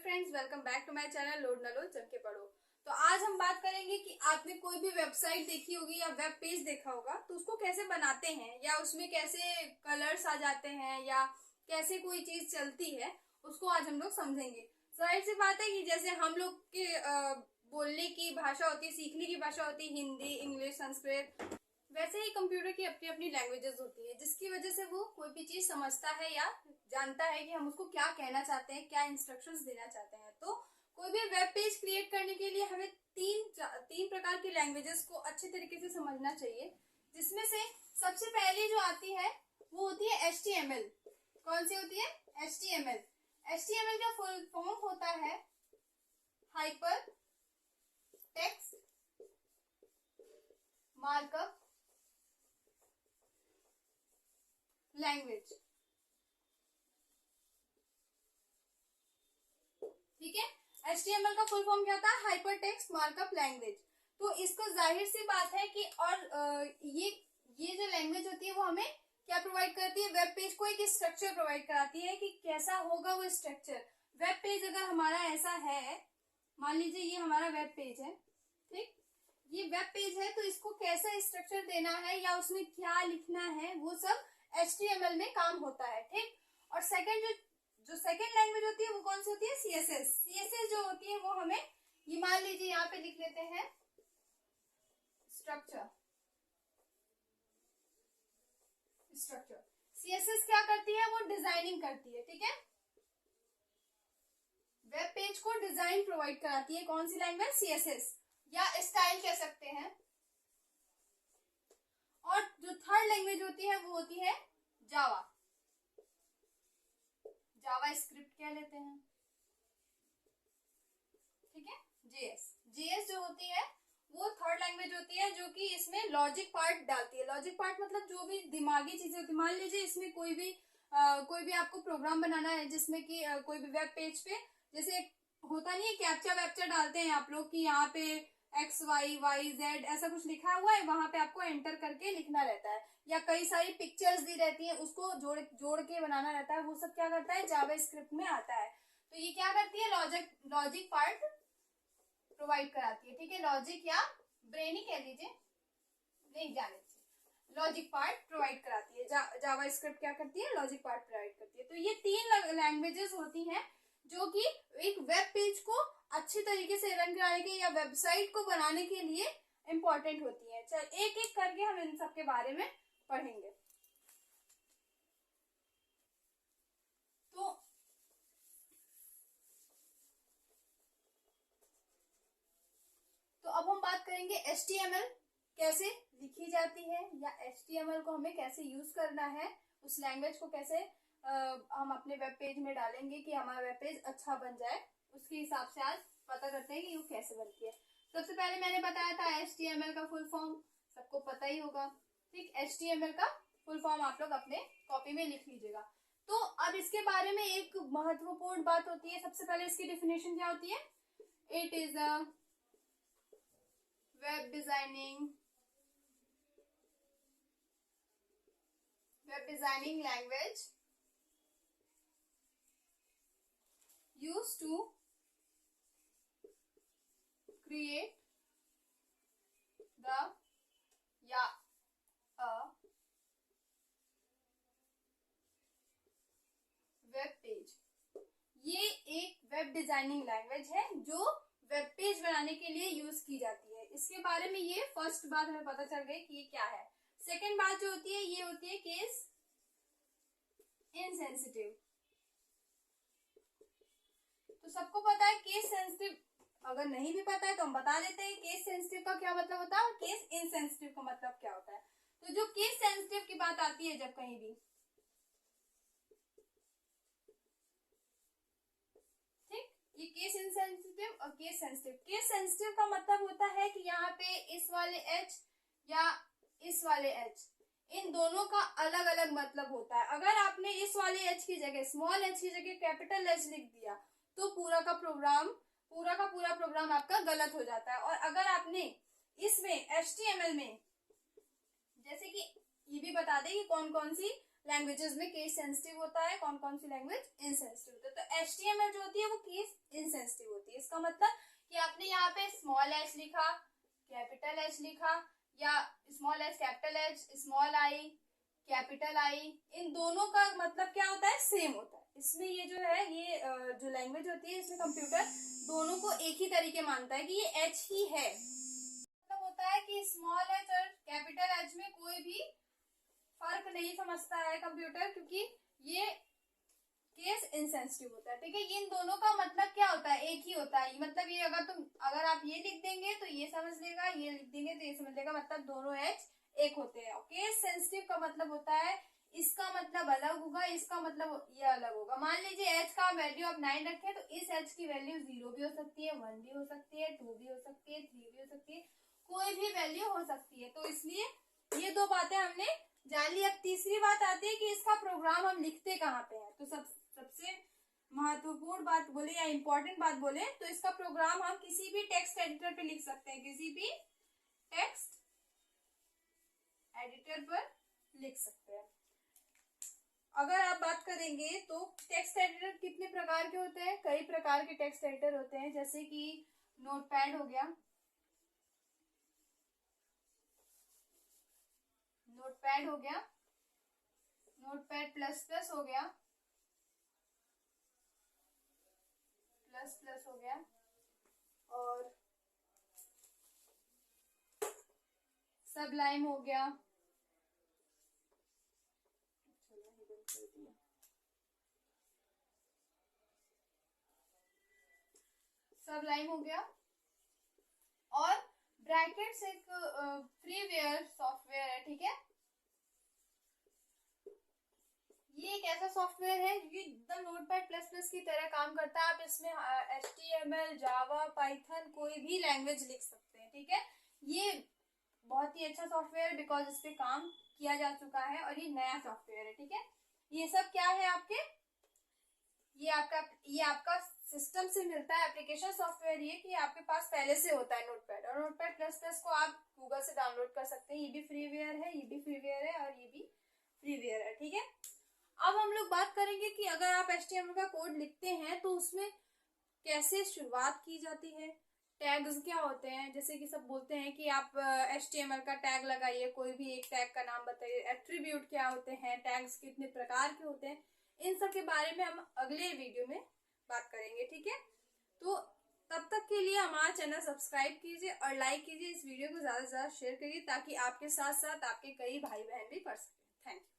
Friends, welcome back to my channel load ना लो चल के पढ़ो। तो आज हम बात करेंगे कि आपने कोई भी वेबसाइट देखी होगी या वेब पेज देखा होगा तो उसको कैसे बनाते हैं या उसमें कैसे कलर्स आ जाते हैं या कैसे कोई चीज चलती है, उसको आज हम लोग समझेंगे। जाहिर सी बात है कि जैसे हम लोग के बोलने की भाषा होती है, सीखने की भाषा होती है हिंदी, इंग्लिश, संस्कृत, वैसे ही कंप्यूटर की अपनी अपनी लैंग्वेजेस होती है जिसकी वजह से वो कोई भी चीज समझता है या जानता है कि हम उसको क्या कहना चाहते हैं, क्या इंस्ट्रक्शंस देना चाहते हैं। तो कोई भी वेब पेज क्रिएट करने के लिए हमें तीन प्रकार की लैंग्वेजेस को अच्छे तरीके से समझना चाहिए, जिसमें से सबसे पहले जो आती है वो होती है HTML। कौन सी होती है? HTML। HTML का फुल फॉर्म होता है हाइपर टेक्स्ट मार्कअप लैंग्वेज। ठीक है, HTML का फुल फॉर्म क्या होता है? Hyper text markup language. तो इसको जाहिर सी बात है कि ये जो लैंग्वेज होती है वो हमें क्या प्रोवाइड करती है? वेब पेज को एक स्ट्रक्चर प्रोवाइड कराती है कि कैसा होगा वो स्ट्रक्चर। वेब पेज अगर हमारा ऐसा है, मान लीजिए ये हमारा वेब पेज है, ठीक, ये वेब पेज है, तो इसको कैसा स्ट्रक्चर देना है या उसमें क्या लिखना है वो सब HTML में काम होता है। ठीक, और सेकंड जो सेकंड लैंग्वेज होती है वो कौन सी होती है? CSS। CSS जो होती है वो हमें, ये मान लीजिए यहाँ पे लिख लेते हैं स्ट्रक्चर। CSS क्या करती है? वो डिजाइनिंग करती है। ठीक है, वेब पेज को डिजाइन प्रोवाइड कराती है। कौन सी लैंग्वेज? CSS, या स्टाइल कह सकते हैं। और जो थर्ड लैंग्वेज होती है वो होती है जावा। जावा स्क्रिप्ट कह लेते हैं। ठीक है, JS जो होती है वो थर्ड लैंग्वेज होती है जो कि इसमें लॉजिक पार्ट डालती है। लॉजिक पार्ट मतलब जो भी दिमागी चीजें होती है। मान लीजिए इसमें कोई भी आपको प्रोग्राम बनाना है जिसमें कि कोई भी वेब पेज पे, जैसे होता नहीं है कैप्चा वैप्चा डालते हैं आप लोग कि यहाँ पे XYYZ ऐसा कुछ लिखा हुआ है, वहां पे आपको एंटर करके लिखना रहता है, या कई सारी पिक्चर्स दी रहती है उसको जोड़ के बनाना रहता है। वो सब क्या करता है? जावा स्क्रिप्ट में आता है। तो ये क्या करती है? लॉजिक पार्ट प्रोवाइड कराती है। ठीक है, लॉजिक या ब्रेनी कह लीजिए, नहीं जाने लॉजिक पार्ट प्रोवाइड कराती है। जावा स्क्रिप्ट क्या करती है? लॉजिक पार्ट प्रोवाइड करती है। तो ये तीन लैंग्वेजेस होती हैं जो कि एक वेब पेज को अच्छी तरीके से रन कराने के या वेबसाइट को बनाने के लिए इंपॉर्टेंट होती है। चल एक एक करके हम इन सब के बारे में पढ़ेंगे। तो अब हम बात करेंगे HTML कैसे लिखी जाती है या HTML को हमें कैसे यूज करना है, उस लैंग्वेज को कैसे हम अपने वेब पेज में डालेंगे कि हमारा वेब पेज अच्छा बन जाए। उसके हिसाब से आज पता करते हैं कि ये कैसे बनती है। सबसे पहले मैंने बताया था HTML का फुल फॉर्म सबको पता ही होगा। ठीक, HTML का फुल फॉर्म आप लोग अपने कॉपी में लिख लीजिएगा। तो अब इसके बारे में एक महत्वपूर्ण बात होती है। सबसे पहले इसकी डेफिनेशन क्या होती है? It is a web designing language used to create the web page. ये एक वेब डिजाइनिंग लैंग्वेज है जो वेब पेज बनाने के लिए यूज की जाती है। इसके बारे में ये फर्स्ट बात हमें पता चल गई कि ये क्या है। सेकंड बात जो होती है ये होती है केस इनसेंसिटिव। तो सबको पता है केस सेंसिटिव, अगर नहीं भी पता है तो हम बता देते हैं केस सेंसिटिव का क्या मतलब होता है और केस इनसेंसिटिव का मतलब क्या होता है। तो जो केस सेंसिटिव की बात आती है जब कहीं भी, ठीक, ये केस इनसेंसिटिव और केस सेंसिटिव। केस सेंसिटिव का मतलब होता है कि यहाँ पे इस वाले H या इस वाले H, इन दोनों का अलग अलग मतलब होता है। अगर आपने इस वाले H की जगह स्मॉल h की जगह कैपिटल H लिख दिया तो पूरा का पूरा प्रोग्राम आपका गलत हो जाता है। और अगर आपने इसमें HTML में, जैसे कि ये भी बता दें कि कौन कौन सी लैंग्वेजेस में केस सेंसिटिव होता है, कौन कौन सी लैंग्वेज इनसेंसिटिव होता है। तो HTML जो होती है वो केस इनसेंसिटिव होती है। इसका मतलब कि आपने यहाँ पे स्मॉल h लिखा, कैपिटल H लिखा, या small h capital H, small i capital I, इन दोनों का मतलब क्या होता है, सेम होता है। इसमें ये जो है, ये जो लैंग्वेज होती है इसमें कंप्यूटर दोनों को एक ही तरीके मानता है कि ये H ही है। मतलब होता है कि स्मॉल h और कैपिटल H में कोई भी फर्क नहीं समझता है कंप्यूटर, क्योंकि ये केस इनसेंसिटिव होता है। ठीक है, इन दोनों का मतलब क्या होता है, एक ही होता है। मतलब ये अगर आप ये लिख देंगे तो ये समझ लेगा, ये लिख देंगे तो ये समझ लेगा, मतलब दोनों H एक होते हैं। केस सेंसिटिव का मतलब होता है इसका मतलब अलग होगा, इसका मतलब ये अलग होगा। मान लीजिए H का वैल्यू आप 9 रखें तो इस H की वैल्यू 0 भी हो सकती है, 1 भी हो सकती है, 2 भी हो सकती है, 3 भी हो सकती है, कोई भी वैल्यू हो सकती है। तो इसलिए ये दो बातें हमने जान ली। अब तीसरी बात आती है कि इसका प्रोग्राम हम लिखते कहाँ पे हैं। तो सबसे महत्वपूर्ण बात बोले या इम्पोर्टेंट बात बोले तो इसका प्रोग्राम हम किसी भी टेक्स्ट एडिटर पे लिख सकते हैं, किसी भी टेक्स्ट एडिटर पर लिख सकते हैं। अगर आप बात करेंगे तो टेक्स्ट एडिटर कितने प्रकार के होते हैं, कई प्रकार के टेक्स्ट एडिटर होते हैं, जैसे कि नोटपैड हो गया, नोटपैड हो गया, नोटपैड प्लस प्लस हो गया, प्लस प्लस हो गया, और सबलाइम हो गया, सबलाइम हो गया। और ब्रैकेट्स एक फ्रीवेयर सॉफ्टवेयर है, ठीक है। ये एक ऐसा सॉफ्टवेयर है जो एकदम नोटपैड प्लस प्लस की तरह काम करता है। आप इसमें HTML, जावा, पाइथन कोई भी लैंग्वेज लिख सकते हैं, ठीक है। ये बहुत ही अच्छा सॉफ्टवेयर बिकॉज इस पे काम किया जा चुका है और ये नया सॉफ्टवेयर है, ठीक है। ये सब क्या है आपके, ये आपका सिस्टम से मिलता है एप्लीकेशन सॉफ्टवेयर, ये कि आपके पास पहले से होता है नोटपैड। और नोटपैड प्लस प्लस को आप गूगल से डाउनलोड कर सकते हैं। ये भी फ्रीवेयर है, ये भी फ्रीवेयर है, और ये भी फ्रीवेयर है, ठीक है। अब हम लोग बात करेंगे कि अगर आप HTML का कोड लिखते हैं तो उसमें कैसे शुरुआत की जाती है, टैग्स क्या होते हैं। जैसे कि सब बोलते हैं कि आप HTML का टैग लगाइए, कोई भी एक टैग का नाम बताइए, एट्रीब्यूट क्या होते हैं, टैग्स कितने प्रकार के होते हैं, इन सब के बारे में हम अगले वीडियो में बात करेंगे, ठीक है। तो तब तक के लिए हमारा चैनल सब्सक्राइब कीजिए और लाइक कीजिए, इस वीडियो को ज़्यादा से ज़्यादा शेयर करिए ताकि आपके साथ साथ आपके कई भाई बहन भी पढ़ सकें। Thank you.